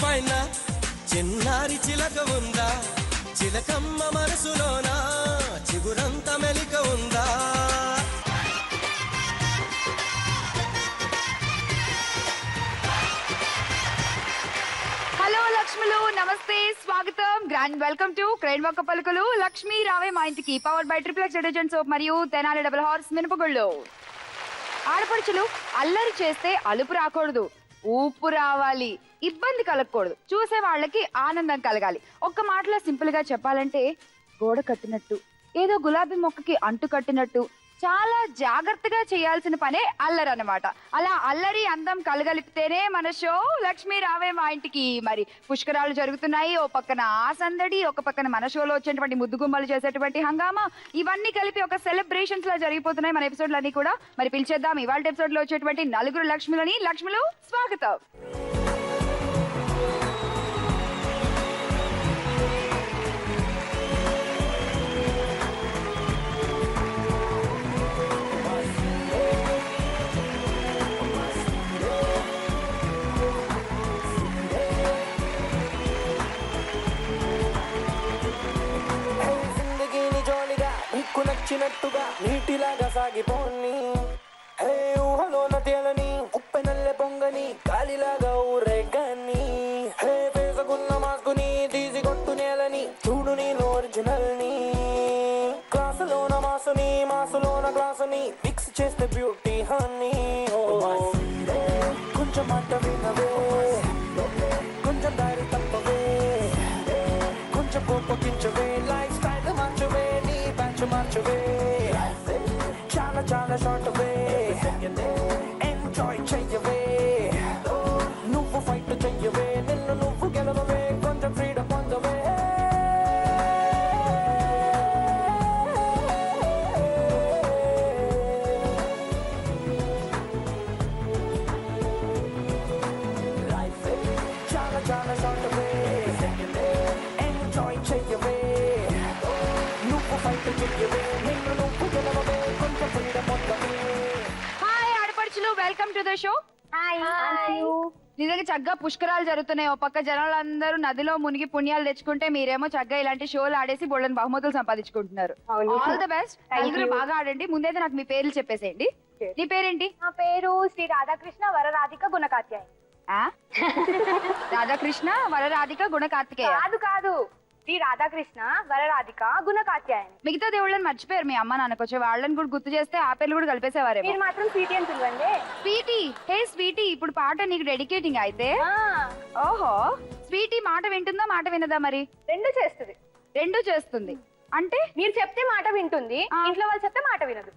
పైన చిన్నారి చిలక ఉందా, చిలకమ్మ మనసులోనా చిగురంత మెలిక ఉందా. హలో లక్ష్ములు, నమస్తే, స్వాగతం, గ్రాండ్ వెల్కమ్ టు క్రెయిన్ మొక్క పలుకులు. లక్ష్మి రావే మా ఇంటికి, powered by triplex detergent soap మరియు తెనాలి డబుల్ హార్స్ మినపగుళ్ళు. ఆడపడుచులు అల్లరి చేస్తే అలుపు రాకూడదు, ఊపు రావాలి, ఇబ్బంది కలగకూడదు, చూసే వాళ్ళకి ఆనందం కలగాలి. ఒక్క మాటలో సింపుల్ గా చెప్పాలంటే గోడ కట్టినట్టు, ఏదో గులాబీ మొక్కకి అంటు కట్టినట్టు చాలా జాగ్రత్తగా చేయాల్సిన పనే అల్లరి అన్నమాట. అలా అల్లరి అందం కలగలిపితేనే మన షో లక్ష్మి రావే మా ఇంటికి. మరి పుష్కరాలు జరుగుతున్నాయి, ఓ పక్కన ఆ సందడి, ఒక పక్కన మన షోలో వచ్చేటువంటి ముద్దుగుమ్మలు చేసేటువంటి హంగామా, ఇవన్నీ కలిపి ఒక సెలబ్రేషన్స్ లా జరిగిపోతున్నాయి మన ఎపిసోడ్లన్నీ కూడా. మరి పిలిచేద్దాం ఇవాళ ఎపిసోడ్ లో వచ్చేటువంటి నలుగురు లక్ష్ములని. లక్ష్ములు స్వాగతం. నచ్చినట్టుగా నీటిలాగా సాగిపోని, హే ఊహలోన తేలని ఉప్పెనల్లె పొంగని గాలిలాగా ఊరేగాని, హే వేసుకున్న మాస్కుని తీసి కొట్టు నేలని చూడు నేను ఒరిజినల్ ని, క్లాసులోన మాసుని మాసులోన క్లాసుని మిక్స్ చేస్తే బ్యూటీ హనీ. కొంచెం మాట వినవే, కొంచెం దారి తప్పవే, కొంచెం కోపగించవే, లైఫ్ స్టైల్ మార్చవే, నీ బ్యాచ్ మార్చవే, చాలా చాలా షార్ట్ వే, ఎంజాయ్ చెయ్యవే, నువ్వు ఫైట్ చెయ్యవే, నిన్ను నువ్వు గెలవవే, కొంచెం ఫ్రీడమ్ పొందవే. చాలా చాలా షార్ట్ వే, ఎంజాయ్ చెయ్యవే, నువ్వు ఫైట్ చెయ్యవే, నిన్ను నువ్వు గెలవవే, కొంచెం ఫ్రీడమ్ పొందవే. హాయ్ ఆడపడుచులు, వెల్కమ్ టు ద షో. నిజంగా చక్కగా పుష్కరాలు జరుగుతున్నాయి, ఓ పక్క జనాలందరూ నదిలో మునిగి పుణ్యాలు తెచ్చుకుంటే మీరేమో చక్కగా ఇలాంటి షోలు ఆడేసి బోళ్ళని బహుమతులు సంపాదించుకుంటున్నారు. ఆల్ ద బెస్ట్, నలుగురు బాగా ఆడండి. ముందైతే నాకు మీ పేర్లు చెప్పేసేయండి. నీ పేరేంటి? నా పేరు శ్రీ రాధాకృష్ణ వరరాధిక గుణకాత్యాయని. ఆ? రాధాకృష్ణ వరరాధిక గుణకార్తికేయ. కాదు కాదు, శ్రీ రాధాకృష్ణ వరరాధిక గుణకాత్యాయని. మిగతా దేవుళ్ళని మర్చిపోయారు మీ అమ్మ నాన్నకొచ్చే, వాళ్ళని కూడా గుర్తు చేస్తే ఆ పేర్లు కూడా కలిపేసేవారేమో. మీరు మాత్రం స్వీటీ అని పిలవండి. స్వీటీ, హే స్వీటీ, ఇప్పుడు పాట నీకు డెడికేటింగ్ అయితే? ఓహో, స్వీటీ మాట వింటుందా మాట వినదా? మరి రెండు చేస్తుంది. రెండు చేస్తుంది అంటే? మీరు చెప్తే మాట వింటుంది, ఇంట్లో వాళ్ళు చెప్తే మాట వినదు.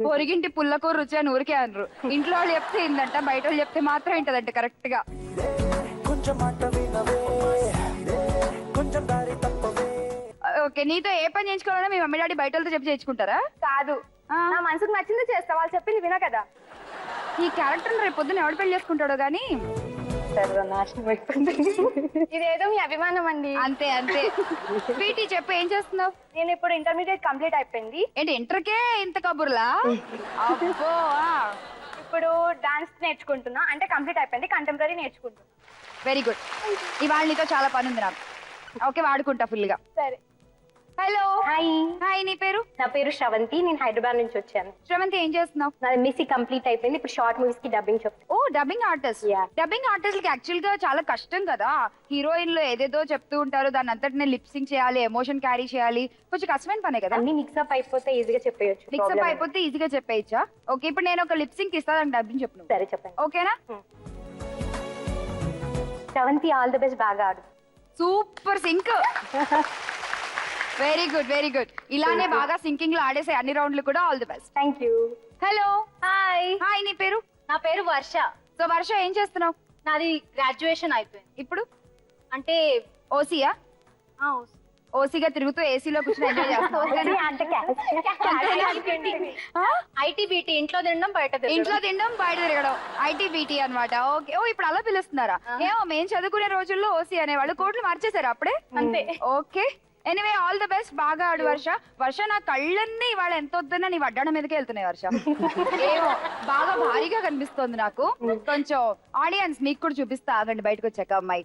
పొరిగింటి పుల్లకూర రుచి అని ఊరికే అనరు. ఇంట్లో వాళ్ళు చెప్తే ఏందంట, బయట వాళ్ళు చెప్తే మాత్రం ఏంటదంట కరెక్ట్ గా. కొంచెం మాట వినవే, కొంచెం దారి తప్పవే. ఓకే, నీతో ఏ పని చేయించుకోవాలన్నా మీ మమ్మీ డాడీ బయట వాళ్ళతో చెప్పి చేయించుకుంటారా? కాదు, నా మనసుకు నచ్చింది చేస్తా, వాళ్ళు చెప్పింది విన కదా. ఈ క్యారెక్టర్ రేపు పొద్దున ఎవడు పెళ్లి చేసుకుంటాడో గానీ నాశనం అయిపోతుంది. ఇదేదో మీ అభిమానం అండి. అంతే అంతే. స్వీటీ చెప్పు, ఏం చేస్తున్నావు? నేను ఇప్పుడు ఇంటర్మీడియట్ కంప్లీట్ అయిపోయింది. ఏంటి ఇంటర్కే ఇంత కబుర్లా? అబ్బో. ఇప్పుడు డాన్స్ నేర్చుకుంటున్నా, అంటే కంప్లీట్ అయిపోయింది, కంటెంపరీ నేర్చుకుంటున్నా. Very good. ఇవాళ నీతో చాలా పని ఉంది నాకు. ఓకే, వాడుకుంటా ఫుల్ గా. సరే. హలో. హాయ్. హాయ్, నీ పేరు? నా పేరు శ్రవంతి, నేను హైదరాబాద్ నుంచి వచ్చాను. శ్రవంతి, ఏం చేస్తున్నావు? నా ఎంఎస్సీ కంప్లీట్ అయిపోయింది, ఇప్పుడు షార్ట్ మూవీస్ కి డబ్బింగ్ చెప్తాను. ఓ, డబ్బింగ్ ఆర్టిస్ట్. డబ్బింగ్ ఆర్టిస్ట్ కి యాక్చువల్ గా చాలా కష్టం కదా. హీరోయిన్లు ఏదేదో చెప్తూ ఉంటారు, దాని అంతటినే లిప్సింగ్ చేయాలి, ఎమోషన్ క్యారీ చేయాలి, కొంచెం కష్టమైన పనే కదా. అన్ని మిక్సప్ అయిపోతే ఈజీగా చెప్పేయచ్చు. మిక్సప్ అయిపోతే ఈజీగా చెప్పేయచ్చా? ఓకే, ఇప్పుడు నేను ఒక లిప్సింగ్ ఇస్తా, దానికి డబ్బింగ్ చెప్పు. సరే చెప్పండి. ఓకేనా? శ్రవంతి, ఆల్ ది బెస్ట్, బాగా ఆడు. Super sync. Very good very good. ఇలానే బాగా సింకింగ్ లో ఆడేసే అన్ని రౌండ్లు కూడా. All the best. Thank you. Hello. Hi. Hi, నీ పేరు? నా పేరు వర్ష. సో వర్ష, ఏం చేస్తున్నావు? నాది గ్రాడ్యుయేషన్ అయిపోయింది. ఇప్పుడు అంటే ఓసీయా? ఓసీగా తిరుగుతూ ఏసీలో కూర్చొని ఎంజాయ్ చేస్తావు? ఐటీ బీటీ, ఇంట్లో తినడం బయట తినడం. ఇంట్లో తినడం బయట తిరగడం, ఐటీ బీటీ అన్నమాట. ఓకే. ఓ, ఇప్పుడు అలా పిలుస్తున్నారా? ఏమో మేము చదువుకునే రోజుల్లో ఓసీ అనేవాళ్ళు, కోట్లు మార్చేశారు అప్పుడే. అంతే. Okay, anyway all the best, బాగా ఆడు వర్ష. వర్ష నా కళ్ళన్నీ ఇవాళ ఎంత వద్దన్నా నీ వడ్డాణ మీదకే వెళ్తున్నాయి వర్ష. ఏమో బాగా భారీగా కనిపిస్తోంది నాకు. కొంచెం ఆడియన్స్ మీకు కూడా చూపిస్తా, ఆగండి బయటకు వచ్చాక. అమ్మాయి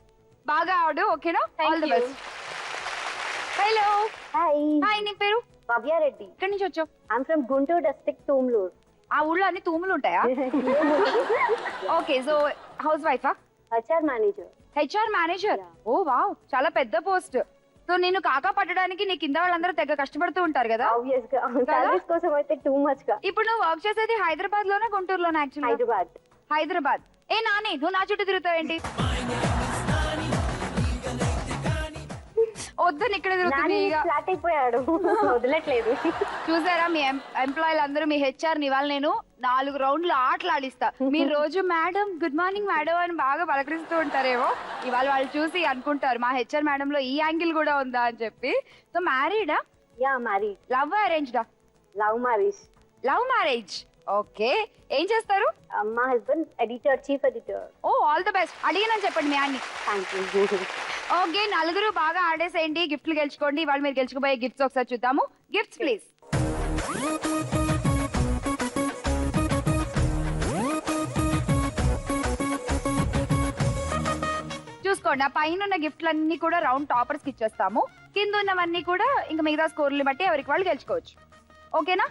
బాగా ఆడు, ఓకేనా? All the best. Hello hi, నీ పేరు? భవ్యారెడ్డి. ఎక్కడి నుంచి వచ్చావు? I'm from Guntur district తూమ్లూరు. ఆ ఊళ్ళో అన్ని తూములు ఉంటాయా? Okay, so house వైఫా? HR manager. HR manager, ఓ వావ్, చాలా పెద్ద పోస్ట్. సో నేను కాకా పట్టడానికి నీ కింద వాళ్ళందరూ తెగ కష్టపడుతూ ఉంటారు కదా? ఆబ్వియస్ గా సర్వీస్ కోసం అయితే టూ మచ్ గా. ఇప్పుడు నువ్వు వర్క్ చేసేది హైదరాబాద్ లోనే గుంటూరులోనే? యాక్చువల్లీ హైదరాబాద్. హైదరాబాద్. ఏ నాని, నువ్వు నా చుట్టూ తిరుగుతావేంటి? వద్దని ఇక్కడ తిరుగుతుంది. ఫ్లాట్ అయిపోయాడు, వదలట్లేదు. చూసారా మీ ఎంప్లాయీలు అందరూ మీ హెచ్ఆర్ ని ఇవాళ నేను 4 రౌండ్లు ఆటలాడిస్తా. మీరు రోజు మేడం గుడ్ మార్నింగ్ మేడం అని బాగా పలకరిస్తూ ఉంటారేమో, ఇవాళ వాళ్ళు చూసి అనుకుంటారు మా హెచ్ఆర్ మేడం లో ఈ యాంగిల్ కూడా ఉందా అని చెప్పి. సో మ్యారీడా? Yeah married. లవ్ అరేంజ్డా? Love marriage. Love marriage, okay. ఏం చేస్తారు? మా husband editor, chief editor. Oh all the best. అడిగినని చెప్పండి మీ అన్ని. Thank you. ఓకే, నలుగురు బాగా ఆడేసేయండి, గిఫ్ట్లు గెలుచుకోండి. ఇవాళ మీరు గెలుచుకోబోయే గిఫ్ట్స్ ఒకసారి చూద్దాము. Gifts please. చూసుకోండి, ఆ పైన ఉన్న గిఫ్ట్లన్నీ కూడా రౌండ్ టాపర్స్ కి ఇచ్చేస్తాము. కింద ఉన్నవన్నీ కూడా ఇంకా మిగతా స్కోర్లు బట్టి ఎవరికి వాళ్ళు గెలుచుకోవచ్చు. ఓకేనా?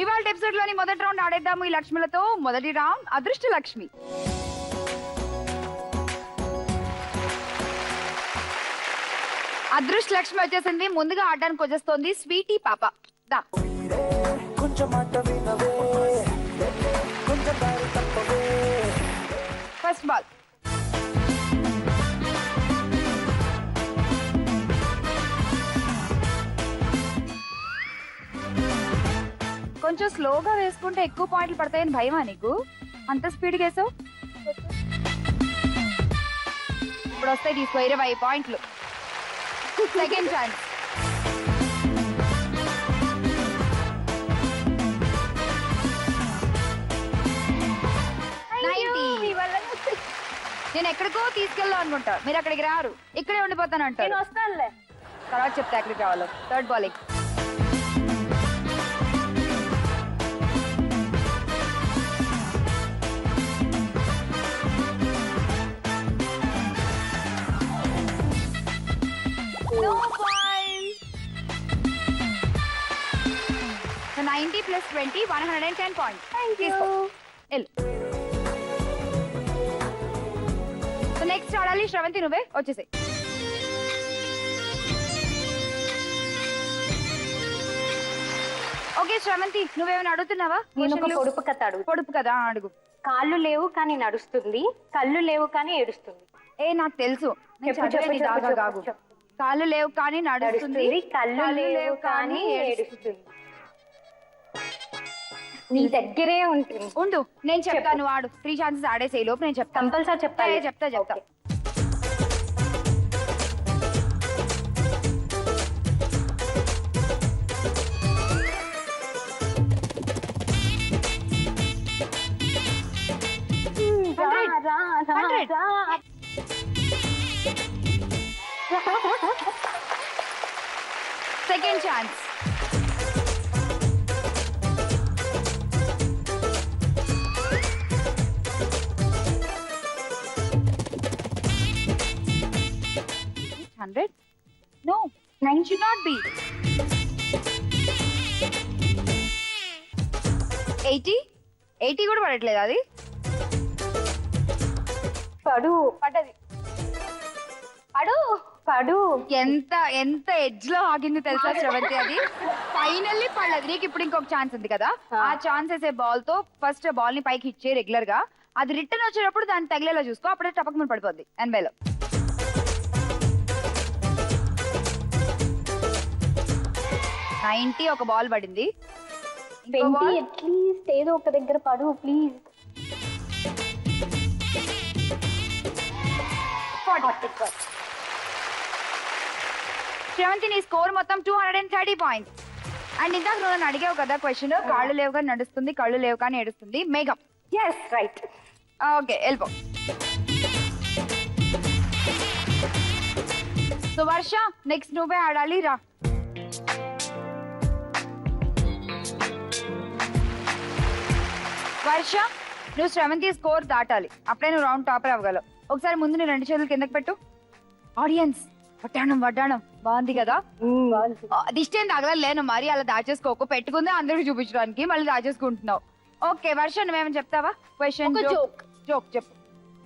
ఇవాళ ఎపిసోడ్ లోని మొదటి రౌండ్ ఆడేద్దాము ఈ లక్ష్మిలతో. మొదటి రౌండ్ అదృష్ట లక్ష్మి. అదృష్ట లక్ష్మి వచ్చేసింది. ముందుగా ఆడడానికి వచ్చేస్తోంది స్వీటీ పాప. దా ఫస్ట్ బాల్. కొంచెం స్లోగా వేసుకుంటే ఎక్కువ పాయింట్లు పడతాయని భయమా నీకు? అంత స్పీడ్ వేసావు. ఇప్పుడు వస్తాయి, తీసుకో 20 పాయింట్లు. Second chance. నేను ఎక్కడికో తీసుకెళ్దాం అనుకుంటా, మీరు అక్కడికి రారు, ఇక్కడే ఉండిపోతాను అంటారు. నేను వస్తానులే, తర్వాత చెప్తా ఎక్కడికి రావాలో. Third bowling. No points. So 90 plus 20, 110 points. Thank you. So next ఆడాలి శ్రవంతి, నువ్వే వచ్చేసాయి. ఓకే శ్రవంతి, నువ్వేమైనా అడుగుతున్నావా? నేను ఒక పొడుపు కథ అడుగు. పొడుపు కదా, అడుగు. కాళ్ళు లేవు కానీ నడుస్తుంది, కళ్ళు లేవు కానీ ఏడుస్తుంది. ఏ నాకు తెలుసు, నేను చదివేది దాకా కాదు. కాళ్ళు లేవు కానీ నడుస్తుంది, కళ్ళు లేవు కానీ ఏడుస్తుంది. నీ దగ్గరే ఉంటుంది. ఉండు నేను చెప్తాను, వాడు 3 ఛాన్సెస్ ఆడేసే లోపు నేను చెప్తాను. కంపల్సరీ చెప్తాను. చెప్తా. Second chance. No, 9 should not be. 80 కూడా పడట్లేదు. అది పడు పడ్డది. పడు ఎంత ఎడ్జ్ లో ఆగింది తెలుసా శ్రవంతి? అది ఫైనల్లీ పడలేదు. నీకు ఇప్పుడు ఇంకొక ఛాన్స్ ఉంది కదా, ఆ ఛాన్స్ వేసే బాల్ తో ఫస్ట్ బాల్ ని పైకి ఇచ్చే రెగ్యులర్ గా. అది రిటర్న్ వచ్చేటప్పుడు దాన్ని తగిలేలా చూసుకో, అప్పుడే టపక్ మీద పడిపోద్ది. 80లో 90 ఒక బాల్ పడింది. అట్లీస్ట్ ఏదో ఒక దగ్గర పడు ప్లీజ్. 40. శ్రవంతి నీ స్కోర్ మొత్తం 230 పాయింట్స్. అండ్ ఇందాక నువ్వు నన్ను అడిగావు కదా క్వశ్చన్, కాళ్ళు లేవు కానీ నడుస్తుంది, కళ్ళు లేవు కానీ ఏడుస్తుంది. మేఘం. yes right. ఓకే వెళ్ళిపో. సో వర్ష నెక్స్ట్ నువ్వే ఆడాలి రా. వర్ష నువ్వు శ్రవంతి స్కోర్ దాటాలి, అప్పుడే నువ్వు రౌండ్ టాపర్ అవ్వగలవు. ఒకసారి ముందు నీ 2 చేతులు కిందకి పెట్టు. ఆడియన్స్ వడ్డాణం బాగుంది కదా. దిష్టి ఏం తగలలేను మరి, అలా దాచేసుకోకు. పెట్టుకుందే అందరికి చూపించడానికి మళ్ళీ దాచేసుకుంటున్నావు. ఓకే వర్ష నువ్వేమని చెప్తావా? క్వశ్చన్ జోక్ చెప్పు.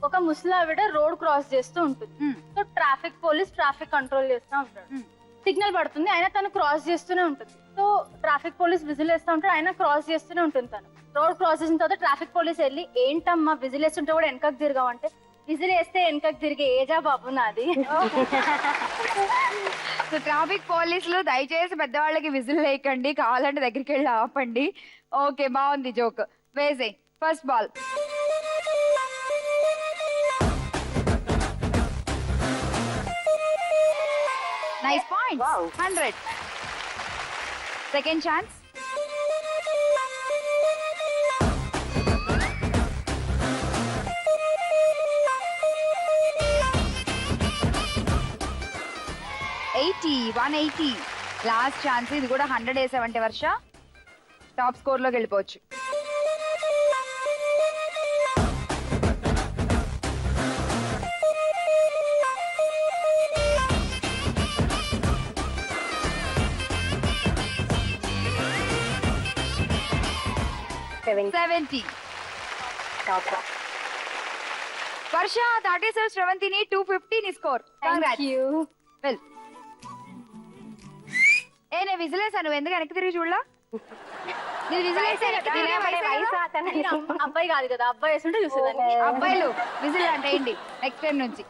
ఒక ముసలావిడ రోడ్ క్రాస్ చేస్తూ ఉంటుంది. So traffic police traffic control చేస్తూ ఉంటాడు. సిగ్నల్ పడుతుంది, అయినా తను క్రాస్ చేస్తూనే ఉంటుంది. సో ట్రాఫిక్ పోలీస్ విజిల్ వేస్తూ ఉంటాడు, అయినా క్రాస్ చేస్తూనే ఉంటుంది. తను రోడ్ క్రాస్ చేసిన తర్వాత ట్రాఫిక్ పోలీస్ వెళ్ళి, ఏంటమ్మా విజిల్ వేస్తుంటే కూడా వెనకకు తిరగావంటే, విజిల్ వేస్తే వెనకకు తిరిగే ఏజా బాబు నాది. సో ట్రాఫిక్ పోలీసులు దయచేసి పెద్దవాళ్ళకి విజిల్ వేయకండి, కావాలంటే దగ్గరికి వెళ్ళి ఆపండి. ఓకే బాగుంది జోక్. వేసే first ball. Nice point. 100. Second chance. Last chance. ఇది కూడా 100 వేసావంటే వర్ష టాప్ స్కోర్ లోకి వెళ్ళిపోవచ్చు. వర్ష దాటేసారు శ్రవంతిని. 250 నీ స్కోర్. వెల్ నేను విజిలేసా, నువ్వు ఎందుకు వెనక్కి తిరిగి చూడలా? అబ్బాయి కాదు కదా, అబ్బాయి వేస్తుంటే చూసేదాన్ని. అబ్బాయిలు విజిల్ అంటే ఏంటి నెక్స్ట్ టైం నుంచి.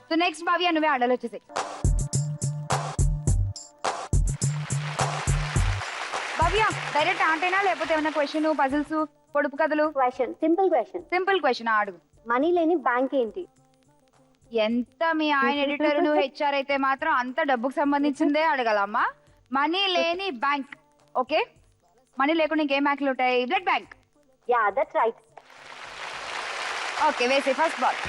సో నెక్స్ట్ భవ్య నువ్వే ఆడాలి వచ్చేసి. భవ్య డైరెక్ట్ ఆంటేనా లేకపోతే ఏమైనా క్వశ్చన్, పజిల్స్, పొడుపు కథలు? సింపుల్ క్వశ్చన్ అడుగు. మనీ లేని బ్యాంక్ ఏంటి? ఎంత మీ ఆయన ఎడిటర్ నువ్వు హెచ్ఆర్ అయితే మాత్రం అంత డబ్బుకు సంబంధించిందే అడగలమ్మా. మనీ లేని బ్యాంక్. ఓకే, మనీ లేకుండా ఇంకేం బ్యాంకులు ఉంటాయి? Blood bank. Yeah that's right. Okay వేసే first ball.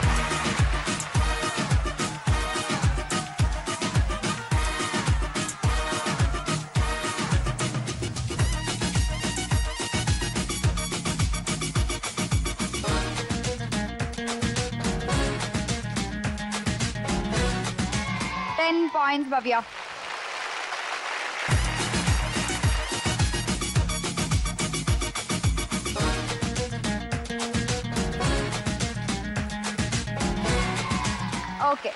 points, Bhavya. Okay.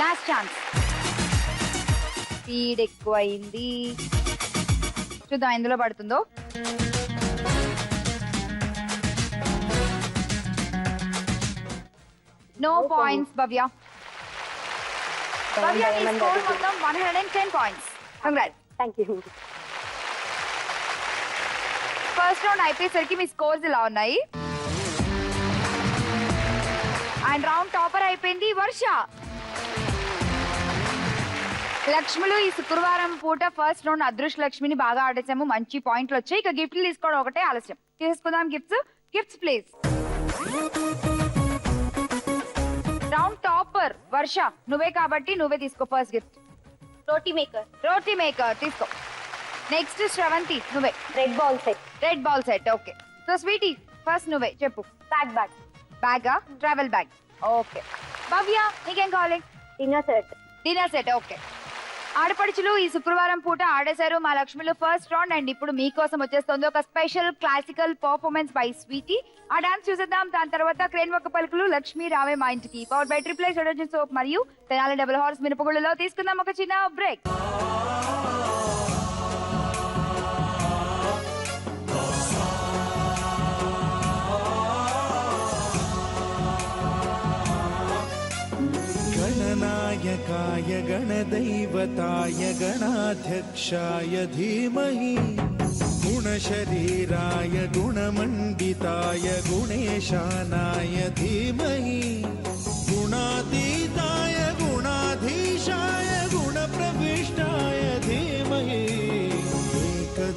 Last chance. Speed ఎక్కువైంది. చూద్దాం ఎందులో పడుతుందో. No points, Bhavya. Bhavya, you scored మొత్తం 110 points. Congrats. Thank you. First round అయిపోయేసరికి మీ స్కోర్స్ ఇలా ఉన్నాయి. అండ్ రౌండ్ టాపర్ అయిపోయింది వర్ష. లక్ష్ములు ఈ శుక్రవారం పూట ఫస్ట్ రౌండ్ అదృష్ట లక్ష్మిని బాగా ఆడేసాము, మంచి పాయింట్లు వచ్చాయి. ఇక గిఫ్ట్లు తీసుకోవడం ఒకటే ఆలస్యం. తీసుకుందాం gifts please. Round topper Varsha నువ్వే కాబట్టి నువ్వే తీసుకో ఫస్ట్ గిఫ్ట్. రోటీ మేకర్ తీసుకో. నెక్స్ట్ శ్రవంతి నువ్వే. Red ball set. Okay. So Sweety first నువ్వే చెప్పు. బ్యాగా ట్రావెల్ బ్యాగ్. ఓకే. భవ్య నీకేం కావాలి? Dinner set. ఓకే. ఆడపడుచులు ఈ శుక్రవారం పూట ఆడేశారు మా లక్ష్మిలో ఫస్ట్ రౌండ్. అండ్ ఇప్పుడు మీకోసం వచ్చేస్తుంది ఒక special classical performance by Sweety. ఆ డాన్స్ చూసేద్దాం. దాని తర్వాత క్రేన్ ఒక్క పలుకులు లక్ష్మి రావే మా ఇంటికి power by triple X detergent soap మరియు తెనాలి డబుల్ హార్స్ మినపగుళ్ళలో తీసుకుందాం ఒక చిన్న బ్రేక్. गणनायकाय गणदैवताय गणाध्यक्षाय धीमहि गुणशरीराय गुणमण्डिताय गुणेशानाय धीमहि गुणातीताय गुणाधीशाय गुणप्रविष्टाय धीमहि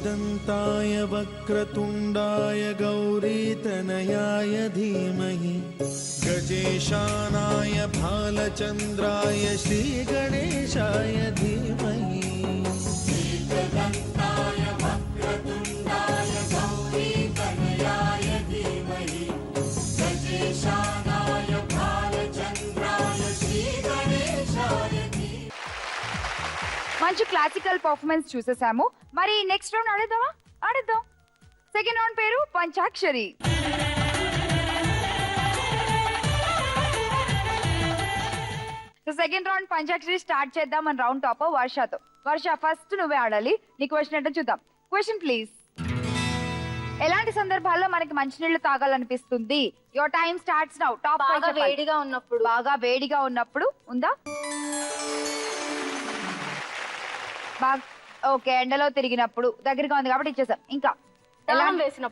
एकदन्ताय वक्रतुण्डाय गौरीतनयाय धीमहि गजेशानाय भालचन्द्राय श्रीगणेशाय धीमहि మంచి క్లాసికల్ పర్ఫార్మెన్స్ చూసేసాము. మరి నెక్స్ట్ రౌండ్ ఆడేద్దాం. సెకండ్ రౌండ్ పేరు Panchakshari. Second round Panchakshari start చేద్దాం. మన రౌండ్ టాపర్ వర్షతో. వర్ష ఫస్ట్ నువ్వే ఆడాలి. నీ క్వశ్చన్ ఏంటో చూద్దాం. Question please. ఎలాంటి సందర్భాల్లో మనకి మంచినీళ్లు తాగాలనిపిస్తుంది? Your time starts now. Tap బాగా వేడిగా ఉన్నప్పుడు. బాగా వేడిగా ఉన్నప్పుడు ఉందా? ఓకే, ఎండలో తిరిగినప్పుడు. దగ్గరగా ఉంది కాబట్టి ఇచ్చేసాం. ఇంకా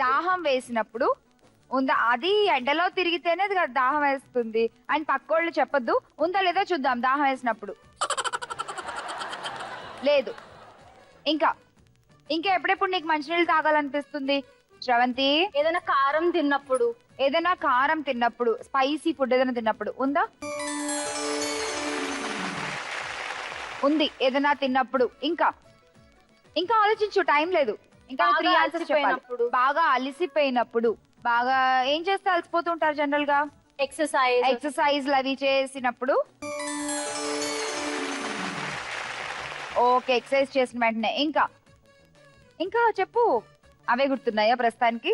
దాహం వేసినప్పుడు ఉందా? అది ఎండలో తిరిగితేనే దాహం వేస్తుంది అని పక్కోళ్ళు చెప్పొద్దు. ఉందా లేదో చూద్దాం. దాహం వేసినప్పుడు లేదు. ఇంకా ఎప్పుడెప్పుడు నీకు మంచినీళ్ళు తాగాలనిపిస్తుంది శ్రవంతి? ఏదైనా కారం తిన్నప్పుడు, స్పైసీ ఫుడ్ ఏదైనా తిన్నప్పుడు ఉందా? ఉంది. ఏదైనా తిన్నప్పుడు. ఇంకా ఆలోచించు, టైం లేదు. ఇంకా 3 ఆన్సర్స్ చెప్పాలి. బాగా అలసిపోయినప్పుడు. బాగా ఏం చేస్తే అలసిపోతూ ఉంటారు జనరల్ గా? ఎక్సర్సైజ్ అవి చేసినప్పుడు. ఓకే, ఎక్సర్సైజ్ చేసిన వెంటనే. ఇంకా చెప్పు. అవే గుర్తున్నాయా ప్రస్తుతానికి?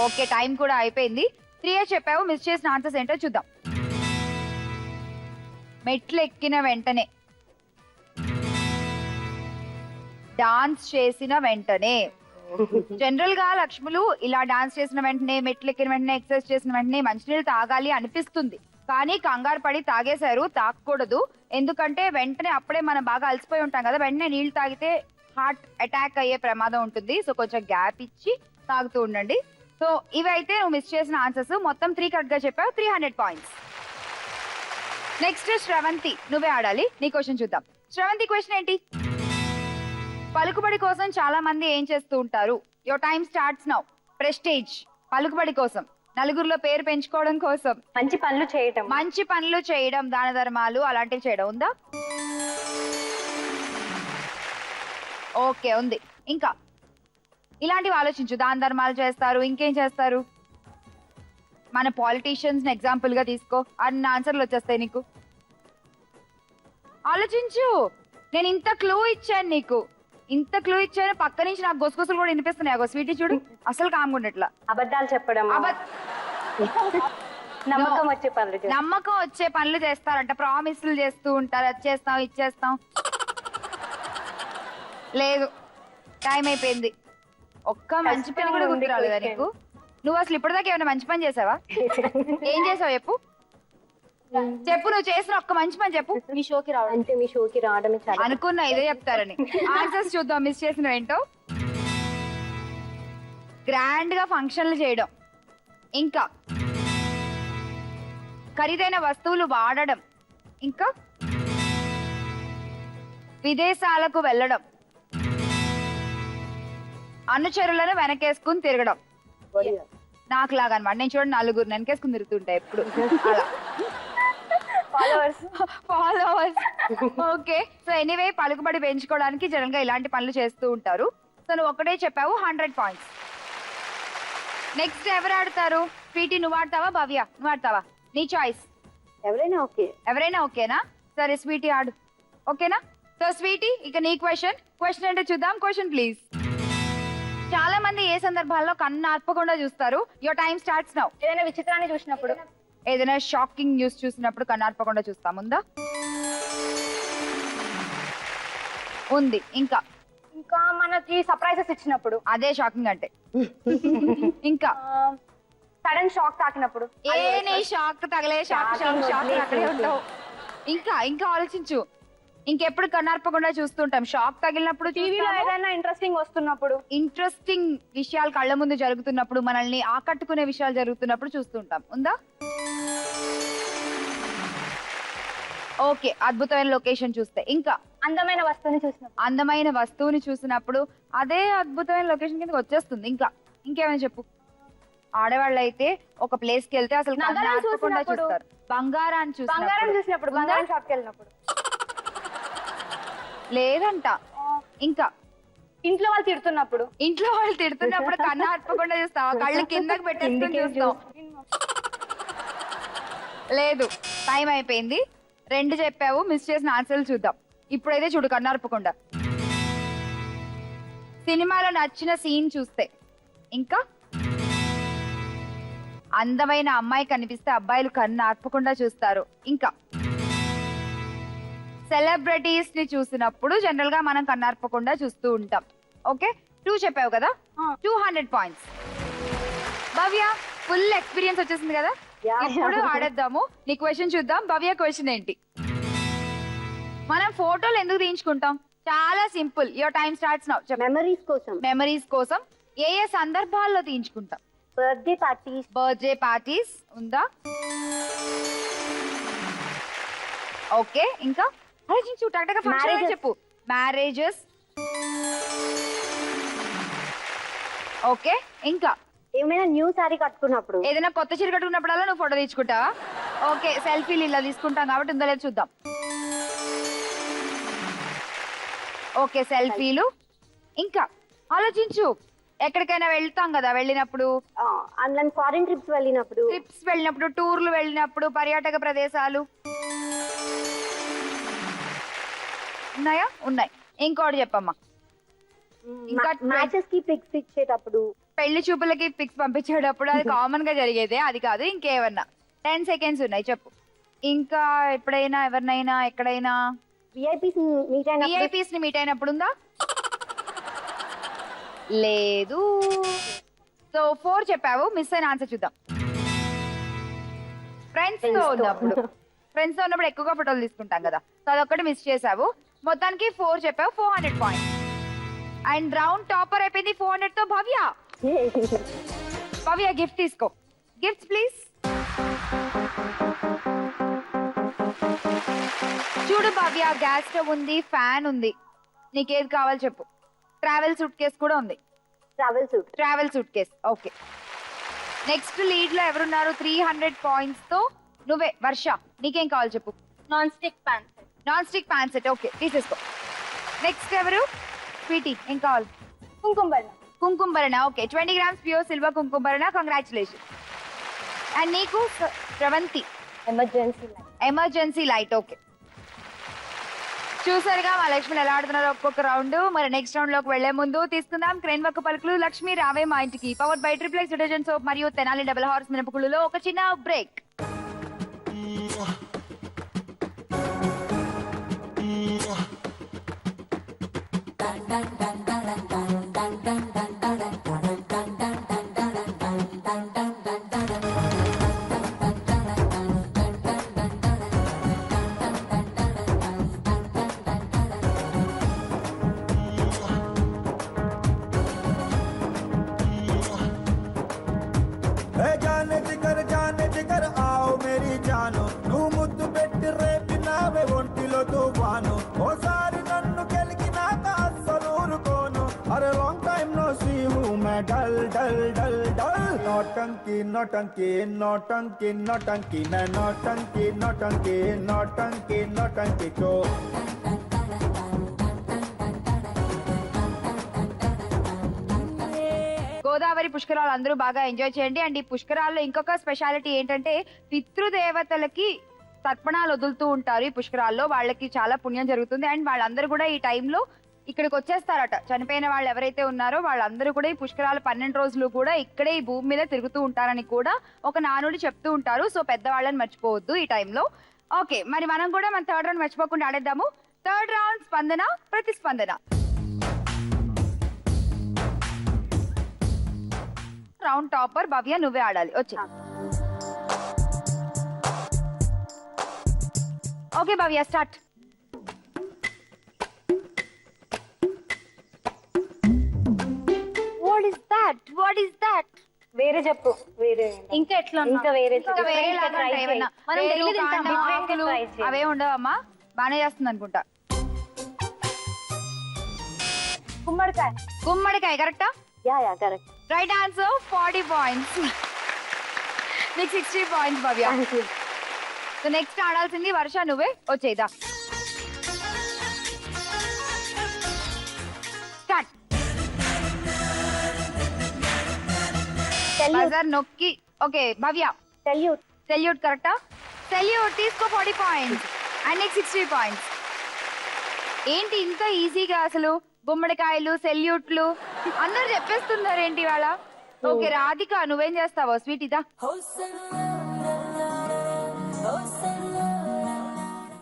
ఓకే, టైం కూడా అయిపోయింది. 3 చెప్పావు. మిస్ చేసిన ఆన్సర్స్ ఏంటో చూద్దాం. మెట్లు ఎక్కిన వెంటనే, డాన్స్ చేసిన వెంటనే. జనరల్ గా లక్ష్ములు ఇలా డాన్స్ చేసిన వెంటనే, మెట్లు ఎక్కిన వెంటనే, ఎక్సర్సైజ్ చేసిన వెంటనే మంచినీళ్ళు తాగాలి అనిపిస్తుంది. కానీ కంగారు పడి తాగేశారు. తాగకూడదు. ఎందుకంటే వెంటనే అప్పుడే మనం బాగా అలసిపోయి ఉంటాం కదా, వెంటనే నీళ్లు తాగితే హార్ట్ అటాక్ అయ్యే ప్రమాదం ఉంటుంది. సో కొంచెం గ్యాప్ ఇచ్చి తాగుతూ ఉండండి. సో ఇవైతే నువ్వు మిస్ చేసిన ఆన్సర్స్. మొత్తం 3 కరెక్ట్ గా చెప్పావు. 300 పాయింట్స్. నెక్స్ట్ శ్రవంతి, నువ్వే ఆడాలి. నీ క్వశ్చన్ చూద్దాం. శ్రవంతి క్వశ్చన్ ఏంటి? పలుకుబడి కోసం చాలా మంది ఏం చేస్తూ ఉంటారు? Your time starts now. Prestige. పలుకుబడి కోసం, నలుగురిలో పేరు పెంచుకోవడం కోసం, మంచి పనులు చేయడం, దాన ధర్మాలు అలాంటివి చేయడం. ఉందా? ఓకే, ఉంది. ఇంకా ఇలాంటివి ఆలోచించు. దాన ధర్మాలు చేస్తారు. ఇంకేం చేస్తారు? మన పాలిటీషియన్స్ ఎగ్జాంపుల్ గా తీసుకో. అన్ని ఆన్సర్లు వచ్చేస్తాయి నీకు. ఆలోచించు. నేను ఇంత క్లూ ఇచ్చాను నీకు. పక్క నుంచి నాకు గొసగొసలు కూడా వినిపిస్తున్నాయి. స్వీటీ చూడు, అసలు కామ్గుండట్లా. అబద్ధాలు చెప్పడం, నమ్మకం వచ్చే పనులు చేస్తారంట. ప్రామిస్లు చేస్తూ ఉంటారు. అది చేస్తాం, ఇచ్చేస్తాం. లేదు, టైం అయిపోయింది. ఒక్క మంచి పని కూడా గుర్తు రాలేదా నీకు? నువ్వు అసలు ఇప్పటిదాకా ఏమైనా మంచి పని చేసావా? ఏం చేసావు చెప్పు. నువ్వు చేసిన ఒక్క మంచి పని చెప్పు. మీ షోకి రావడమే చాలా అనుకున్నా ఇదే చెప్తారని. ఆన్సర్స్ చూద్దాం. మిస్ చేసిన ఏంటో. గ్రాండ్ గా ఫంక్షన్లు చేయడం, ఇంకా ఖరీదైన వస్తువులు వాడడం, ఇంకా విదేశాలకు వెళ్ళడం, అనుచరులను వెనకేసుకుని తిరగడం. నాకు లాగా అనమాట. నేను చూడండి, 4 వెనకేసుకుని తిరుగుతుంటాయి ఎప్పుడు. ఫాలోవర్స్. ఓకే, సో ఎనీవే పలుకుబడి పెంచుకోవడానికి జనరల్ గా ఇలాంటి పనులు చేస్తూ ఉంటారు. సో నువ్వు ఒకటే చెప్పావు. 100 పాయింట్స్. నెక్స్ట్ ఎవరు ఆడతారు? స్వీటీ నువ్వు ఆడతావా? భవ్య నువ్వు ఆడతావా? నీ చాయిస్. ఎవరైనా ఓకేనా? సరే స్వీటీ ఆడు. ఓకేనా? సో స్వీటీ, ఇక నీ క్వశ్చన్ ఏంటో చూద్దాం. Question please. చాలా మంది ఏ సందర్భాల్లో కన్ను ఆర్పకుండా చూస్తారు? Your time starts now. ఏదైనా విచిత్రాన్ని చూసినప్పుడు, ఏదైనా షాకింగ్ న్యూస్ చూసినప్పుడు కన్ను ఆర్పకుండా చూస్తాం. ఉందా? ఉంది. ఇంకా మనకి సర్ప్రైజెస్ ఇచ్చినప్పుడు, అదే షాకింగ్ అంటే. ఇంకా సడన్ షాక్ తాకినప్పుడు, షాక్ తగలే, షాక్ అక్కడే ఉంటావు. ఇంకా ఆలోచించు. ఇంకెప్పుడు కన్నార్పకుండా చూస్తుంటాం. షాక్ తగిలినప్పుడు, టీవీలో ఏదైనా ఇంట్రెస్టింగ్ వస్తున్నప్పుడు, ఇంట్రెస్టింగ్ విషయాలు కళ్ళ ముందు జరుగుతున్నప్పుడు, మనల్ని ఆకట్టుకునే విషయాలు జరుగుతున్నప్పుడు చూస్తుంటాం. ఉందా? ఓకే, అద్భుతమైన లొకేషన్ చూస్తే. ఇంకా అందమైన వస్తువుని చూసినప్పుడు. అందమైన వస్తువుని చూసినప్పుడు అదే అద్భుతమైన లొకేషన్ కిందకి వచ్చేస్తుంది. ఇంకేమైనా చెప్పు. ఆడవాళ్ళు అయితే ఒక ప్లేస్ కి వెళ్తే అసలు కన్ను బంగారం ఆర్పకుండా చూసినప్పుడు. చూస్తారు. బంగారం చూసినప్పుడు బంగారం షాప్కి వెళ్ళినప్పుడు. లేదంట. ఇంకా ఇంట్లో వాళ్ళు తిడుతున్నప్పుడు. ఇంట్లో వాళ్ళు తిడుతున్నప్పుడు కన్ను ఆర్పకుండా చూస్తావా? కళ్ళు కిందకి పెట్టేసుకొని చూస్తావు. లేదు, టైం అయిపోయింది. 2 చెప్పావు, మిస్ చేసిన ఆన్సర్లు చూద్దాం. ఇప్పుడైతే చూడు కన్ను ఆర్పకుండా. సినిమాలో నచ్చిన సీన్ చూస్తే, ఇంకా అందమైన అమ్మాయి కనిపిస్తే అబ్బాయిలు కన్ను ఆర్పకుండా చూస్తారు. ఇంకా సెలబ్రిటీస్ ని చూసినప్పుడు జనరల్ గా మనం కన్ను ఆర్పకుండా చూస్తూ ఉంటాం. ఓకే, 2 చెప్పావు కదా, 200 పాయింట్స్. భవ్య ఫుల్ ఎక్స్పీరియన్స్ వచ్చేసింది కదా. ఇప్పుడు ఆడేద్దాము. నీ క్వశ్చన్ చూద్దాం. భవ్య క్వశ్చన్ ఏంటి? మనం ఫోటోలు ఎందుకు తీయించుకుంటాం? చాలా simple. Your time starts now. Memories కోసం. మెమరీస్ కోసం. ఏ సందర్భాల్లో తీయించుకుంటాం? బర్త్డే పార్టీస్ ఉందా? ఓకే, ఇంకా ఆలోచించు. టక్టగా ఫంక్షన్ చెప్పు. మ్యారేజెస్. ఓకే, ఇంకా ఏమైనా న్యూ సారీ కట్టుకున్నప్పుడు. ఏదైనా కొత్త చీర కట్టుకున్నప్పుడల్లా నువ్వు ఫోటో తీసుకుంటావా? ఓకే, సెల్ఫీలు ఇలా తీసుకుంటాం కాబట్టి ఉందో లేదు చూద్దాం. ఓకే, సెల్ఫీలు. ఇంకా ఆలోచించు. ఎక్కడికైనా వెళ్తాం కదా, వెళ్ళినప్పుడు, ఆన్లైన్ ఫారిన్ ట్రిప్స్ వెళ్ళినప్పుడు, టూర్లు వెళ్ళినప్పుడు, పర్యాటక ప్రదేశాలు ఉన్నాయా? ఉన్నాయి. ఇంకోటి చెప్పమ్మా. ఇంకా మ్యాచెస్ కి పిక్స్ ఇచ్చేటప్పుడు, పెళ్లి చూపులకి పిక్స్ పంపించేటప్పుడు, అది కామన్ గా జరిగేదే. అది కాదు, ఇంకేమన్నా. 10 seconds ఉన్నాయి, చెప్పు. ఇంకా ఎప్పుడైనా ఎవరినైనా ఎక్కడైనా విఐపీస్ ని మీట్ అయినప్పుడు ఉందా? లేదు. సో 4 చెప్పావు, మిస్ అయిన ఆన్సర్ చూద్దాం. ఫ్రెండ్స్ తో ఉన్నప్పుడు ఎక్కువగా ఫోటోలు తీసుకుంటాం కదా, సో అదొక్కటి మిస్ చేసావు. మొత్తానికి 4 చెప్పావు, 400 పాయింట్స్. అండ్ రౌండ్ టాపర్ అయిపోయింది 400 తో భవ్య. భవ్య గిఫ్ట్ తీసుకో. Gifts please. చూడు భవ్య, గ్యాస్ స్టవ్ ఉంది, ఫ్యాన్ ఉంది. నీకేది కావాలి చెప్పు. ట్రావెల్ సూట్ కేస్ కూడా ఉంది. Travel suit case. Okay, next lead లో ఎవరున్నారు? 300 పాయింట్స్ తో నువ్వే. వర్ష, నీకేం కావాలి చెప్పు. Non stick pan set. Okay, తీసేసుకో. నెక్స్ట్ ఎవరు? స్వీటీ, ఏం కావాలి? కుంకుమ భరణ. ఓకే, 20 grams ప్యూర్ సిల్వర్ కుంకుమ భరణ. కంగ్రాచులేషన్. అండ్ నీకు శ్రవంతి, ఎమర్జెన్సీ లైట్. ఓకే, చూసారుగా మా లక్ష్మిని ఎలా ఆడుతున్నారో ఒక్కొక్క రౌండ్. మరి నెక్స్ట్ రౌండ్ లోకి వెళ్లే ముందు తీసుకుందాం క్రేన్ వక్క పలుకులు లక్ష్మి రావే మా ఇంటికి, powered by triplex detergent soap మరియు తెనాలి డబుల్ హార్స్ మినపగుళ్ళులో ఒక చిన్న బ్రేక్. जाने जिगर आओ मेरी जानो నువ్వు ముద్దు పెట్టి రేపినావే ఒంటిలో తుఫాను ఓసారి నన్ను గెలికినాక అస్సలు ఊరుకోను అరే లాంగ్ టైం నో సీ హూ మే డల్ డల్ డల్ డల్ నోటంకి నోటంకి నోటంకి నోటంకి నా నోటంకి నోటంకి నోటంకి నోటంకి కో గోదావరి పుష్కరాలు అందరూ బాగా ఎంజాయ్ చేయండి. అండ్ ఈ పుష్కరాల్లో ఇంకొక స్పెషాలిటీ ఏంటంటే పితృదేవతలకి తర్పణాలు వదులుతూ ఉంటారు ఈ పుష్కరాల్లో. వాళ్ళకి చాలా పుణ్యం జరుగుతుంది. అండ్ వాళ్ళందరూ కూడా ఈ టైంలో ఇక్కడికి వచ్చేస్తారట. చనిపోయిన వాళ్ళు ఎవరైతే ఉన్నారో వాళ్ళందరూ కూడా ఈ పుష్కరాలు 12 రోజులు కూడా ఇక్కడే ఈ భూమి మీద తిరుగుతూ ఉంటారని కూడా ఒక నానుడి చెప్తూ ఉంటారు. సో పెద్దవాళ్ళని మర్చిపోవద్దు ఈ టైంలో. ఓకే, మరి మనం కూడా మన థర్డ్ రౌండ్ మర్చిపోకుండా ఆడేద్దాము. థర్డ్ రౌండ్ స్పందన ప్రతిస్పందన. రౌండ్ టాపర్ భవ్య, నువ్వే ఆడాలి. వచ్చి okay Bhavya, start. What is that? వేరే చెప్పు. వేరే ఇంకా ఎట్లా ఇంకా వేరే ఇంకా వేరే లాగా ఉంటాయి ఏమన్నా? మనం వేరు, daily తింటాం. కాండం, ఆకులు try చేయి. అవే ఉండవమ్మా? బానే చేస్తుంది అనుకుంటా. గుమ్మడికాయ. గుమ్మడికాయ కరెక్టా? Yeah correct. Right answer, 40 points. నీకు 60 పాయింట్స్ భవ్య. సో నెక్స్ట్ ఆడాల్సింది వర్ష, నువ్వే వచ్చేదా. స్టార్ట్. బజార్ నొక్కి. ఓకే భవ్య. సెల్యూట్ కరెక్టా? సెల్యూట్ తీసుకో 40 పాయింట్స్ అండ్ నీకు 60 పాయింట్స్. ఏంటి ఇంత ఈజీగా అసలు? గుమ్మడికాయలు, సెల్యూట్లు అందరు చెప్పేస్తున్నారు ఏంటి వాళ్ళ? ఓకే రాధిక, నువ్వేం చేస్తావో స్వీట్ ఇదా.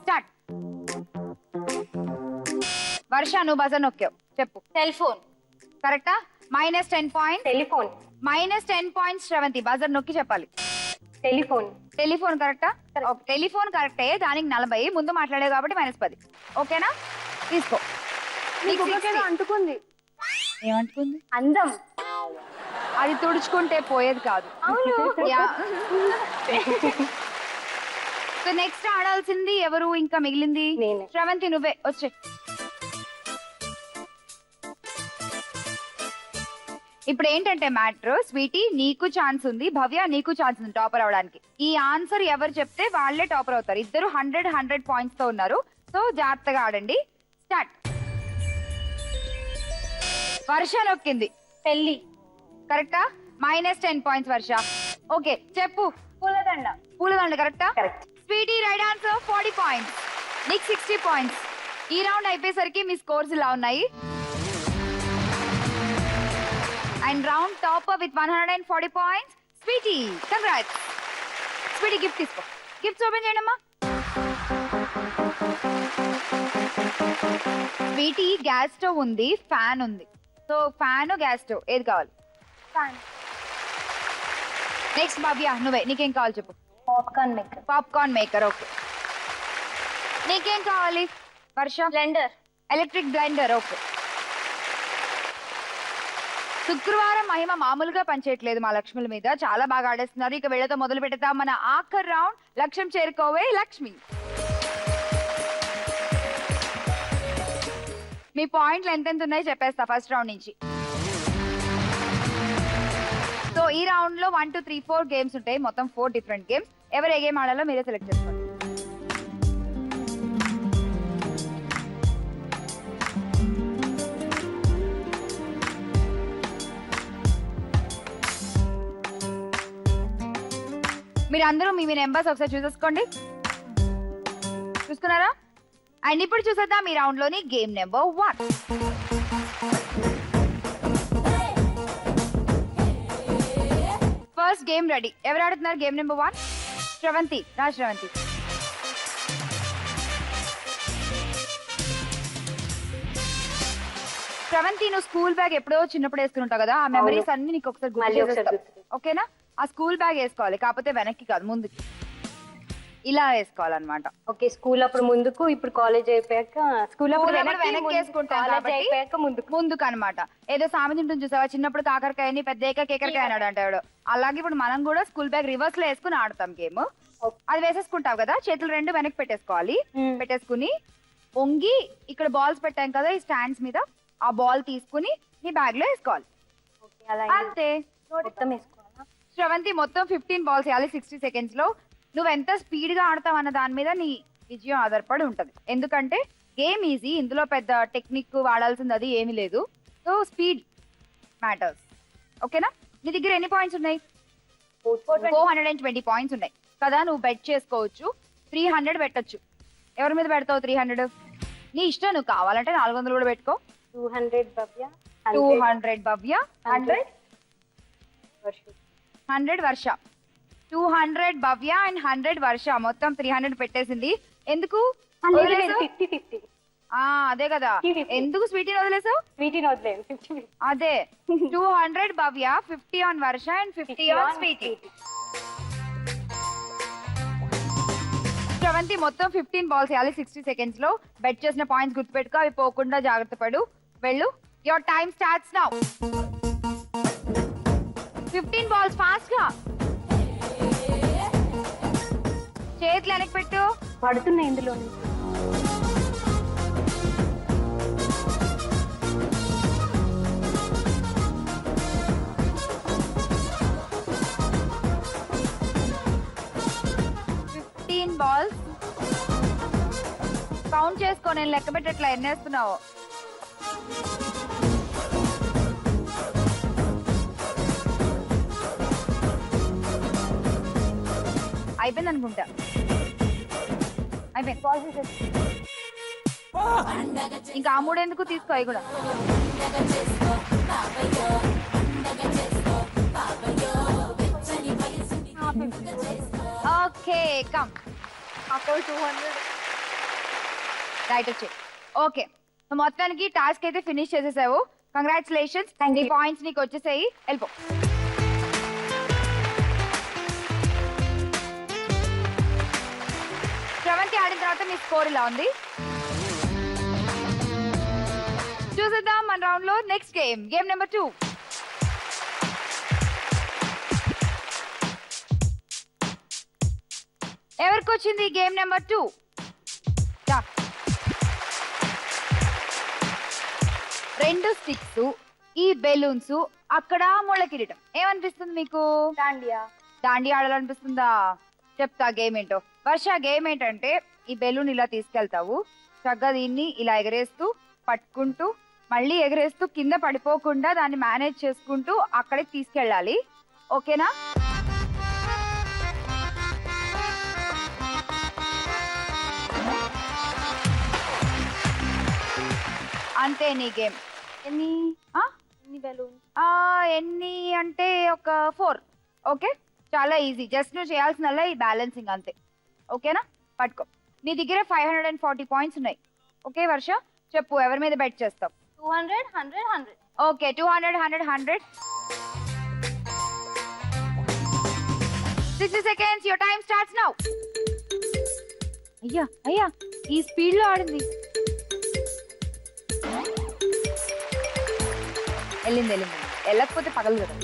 స్టార్ట్. వర్ష నువ్వు బజర్ నొక్కావు, చెప్పు. సెల్ ఫోన్ కరెక్టా? -10 points. Telephone. -10 points Sravanthi. Buzzer నొక్కి చెప్పాలి. టెలిఫోన్. టెలిఫోన్ కరెక్టా? టెలిఫోన్ కరెక్టే, దానికి 40. ముందు మాట్లాడేది కాబట్టి -10. ఓకేనా? తీసుకో. అంటుకుంది. ఏమంటుకుంది? అందం. అది తుడుచుకుంటే పోయేది కాదు. సో నెక్స్ట్ ఆడాల్సింది ఎవరు ఇంకా మిగిలింది? నేనే. శ్రవంతి నువ్వే వచ్చే. ఇప్పుడు ఏంటంటే మ్యాటర్, స్వీటీ నీకు ఛాన్స్ ఉంది, భవ్య నీకు ఛాన్స్ ఉంది టాపర్ అవడానికి. ఈ ఆన్సర్ ఎవరు చెప్తే వాళ్ళే టాపర్ అవుతారు. ఇద్దరు 100 పాయింట్స్ తో ఉన్నారు. సో జాగ్రత్తగా ఆడండి. స్టార్ట్. వర్ష నొక్కింది. పెళ్లి కరెక్టా? -10 పాయింట్స్ వర్ష. ఓకే చెప్పు. పూలదండ. పూలదండ కరెక్టా? Correct. Sweety right answer, 40 points. నీకు 60 పాయింట్స్. ఈ రౌండ్ అయిపోయేసరికి మీ స్కోర్స్ ఇలా ఉన్నాయి. And round topper with 140 points Sweety. Congrats. Sweety gift తీసుకో. గిఫ్ట్స్ ఓపెన్ చేయండి అమ్మా. స్వీటీ గ్యాస్ స్టవ్ ఉంది, ఫ్యాన్ ఉంది. సో ఫ్యాన్, గ్యాస్ స్టవ్ ఏది కావాలి? ఫ్యాన్. నెక్స్ట్ భవ్య నువ్వే, నీకేం కావాలి చెప్పు. Popcorn maker. Popcorn maker. Okay. నీకేం కావాలి Varsha? Blender. Electric blender. Okay. శుక్రవారం మహిమ మామూలుగా పనిచేయట్లేదు మా లక్ష్మిల మీద. చాలా బాగా ఆడేస్తున్నారు. ఇక వీళ్ళతో మొదలు పెడతాం మన ఆఖరి రౌండ్. లక్ష్యం చేరుకోవే లక్ష్మి. మీ పాయింట్లు ఎంతెంత ఉన్నాయో చెప్పేస్తా ఫస్ట్ రౌండ్ నుంచి. సో ఈ రౌండ్ లో 1, 2, 3, 4 గేమ్స్ ఉంటాయి. మొత్తం 4 డిఫరెంట్ గేమ్స్. ఎవరు ఏ గేమ్ ఆడాలో మీరే సెలెక్ట్ చేసుకోండి. మీరు అందరూ మీ నెంబర్స్ ఒకసారి చూసేసుకోండి. చూసుకున్నారా? అండ్ ఇప్పుడు చూసేద్దాం ఈ రౌండ్ లోని game number 1. First game ready. ఎవరు ఆడుతున్నారు గేమ్ నెంబర్ 1? శ్రవంతి. రా శ్రవంతి. శ్రవంతి నువ్వు స్కూల్ బ్యాగ్ ఎప్పుడో చిన్నప్పుడు వేసుకుంటావు కదా, ఆ మెమరీస్ అన్ని నీకు ఒకసారి గుర్తు చేసేస్తా. ఓకేనా? ఆ స్కూల్ బ్యాగ్ వేసుకోవాలి, కాకపోతే వెనక్కి కాదు ముందుకి. ఇలా వేసుకోవాలన్నమాట. ఓకే. స్కూల్ అప్పుడు ముందుకు, ఇప్పుడు కాలేజ్ అయిపోయాక స్కూల్ అప్పుడు వెనక్కి వేసుకుంటాం అయిపోయాక ముందుకు అనమాట. ఏదో సామెత ఉంటుంది చూసావా, చిన్నప్పుడు కాకరకాయని పెద్ద కేకరకాయ అన్నాడు అంటాడు. అలాగే ఇప్పుడు మనం కూడా స్కూల్ బ్యాగ్ రివర్స్ లో వేసుకుని ఆడతాం గేమ్. అది వేసేసుకుంటావు కదా, చేతులు 2 వెనక్కి పెట్టేసుకోవాలి. పెట్టేసుకుని వంగి ఇక్కడ బాల్స్ పెట్టాం కదా ఈ స్టాండ్స్ మీద, ఆ బాల్ తీసుకుని నీ బ్యాగ్ లో వేసుకోవాలి. అంతే. శ్రవంతి మొత్తం 15 బాల్స్ వేయాలి 60 సెకండ్స్ లో. నువ్వు ఎంత స్పీడ్ గా ఆడతావు అన్న దాని మీద నీ విజయం ఆధారపడి ఉంటది. ఎందుకంటే గేమ్ ఈజీ, ఇందులో పెద్ద టెక్నిక్ వాడాల్సింది అది ఏమీ లేదు. So speed matters. ఓకేనా? నీ దగ్గర ఎన్ని పాయింట్స్ ఉన్నాయి? 420 పాయింట్స్ ఉన్నాయి కదా. నువ్వు బెట్ చేసుకోవచ్చు. 300 పెట్టచ్చు. ఎవరి మీద పెడతావు 300? నీ ఇష్టం. నువ్వు కావాలంటే 400 కూడా పెట్టుకో. 200 భవ్య. 200 భవ్య. 100 వర్ష. 200 భవ్య అండ్ 100 వర్ష. మొత్తం 300 పెట్టేసింది. ఎందుకు? 50. అదే కదా, ఎందుకు స్వీటీని వదిలేసావు? స్వీటీని వదిలేదు. 50. అదే 200 Bhavya, 50 on Varsha and 50 on Sweety. Sravanthi మొత్తం 15 బాల్స్ వేయాలి 60 సెకండ్స్ లో. బెట్ చేసిన పాయింట్స్ గుర్తుపెట్టుకో, అవి పోకుండా జాగ్రత్త పడు. వెళ్ళు. Your time starts now. 15 balls fast గా. చేతులు వెనక్కి పెట్టు. పడుతున్నాయి ఇందులో. కౌంట్ చేసుకో, నేను లెక్క పెట్టట్లా ఎన్నేస్తున్నావు. అయిపోయింది అనుకుంటా. అయిపోయింది. ఇంకా ఆ మూడెందుకు తీసుకో అవి కూడా. ఓకే కమ్ అప్పుడు 200. రైట్ వచ్చి. ఓకే మొత్తానికి టాస్క్ అయితే ఫినిష్ చేసేసావు. కంగ్రాచులేషన్స్. ఈ పాయింట్స్ నీకు వచ్చేసాయి. వెళ్ళిపో. శ్రవంతి ఆడిన తర్వాత మీ స్కోర్ ఇలా ఉంది. చూసేద్దాం మన రౌండ్ లో నెక్స్ట్ గేమ్ నెంబర్ 2. ఎవరికి వచ్చింది గేమ్ నెంబర్ 2? రెండు స్టిక్స్, ఈ బెలూన్స్, అక్కడ ముళ్ళ కిరీటం. ఏమనిపిస్తుంది మీకు? దాండియా ఆడాలనిపిస్తుందా? చెప్తా గేమ్ ఏంటో. వర్ష గేమ్ ఏంటంటే ఈ బెలూన్ ఇలా తీసుకెళ్తావు, చక్కగా దీన్ని ఇలా ఎగరేస్తూ పట్టుకుంటూ మళ్ళీ ఎగరేస్తూ కింద పడిపోకుండా దాన్ని మేనేజ్ చేసుకుంటూ అక్కడికి తీసుకెళ్ళాలి. ఓకేనా? అంతే నీ గేమ్. ఎన్ని అంటే ఒక 4. ఓకే చాలా ఈజీ. జస్ట్ నువ్వు చేయాల్సిన ఈ బ్యాలెన్సింగ్ అంతే. ఓకేనా? పట్టుకో. నీ దగ్గర 540 పాయింట్స్ ఉన్నాయి. ఓకే వర్ష చెప్పు, ఎవరి మీద బెట్ చేస్తావు? 200, 100, 100. Okay 200, 100, 100. 60 seconds. Your time starts now. అయ్యా ఈ స్పీడ్ లో ఆడింది. వెళ్ళింది. వెళ్ళకపోతే పగలు కదా.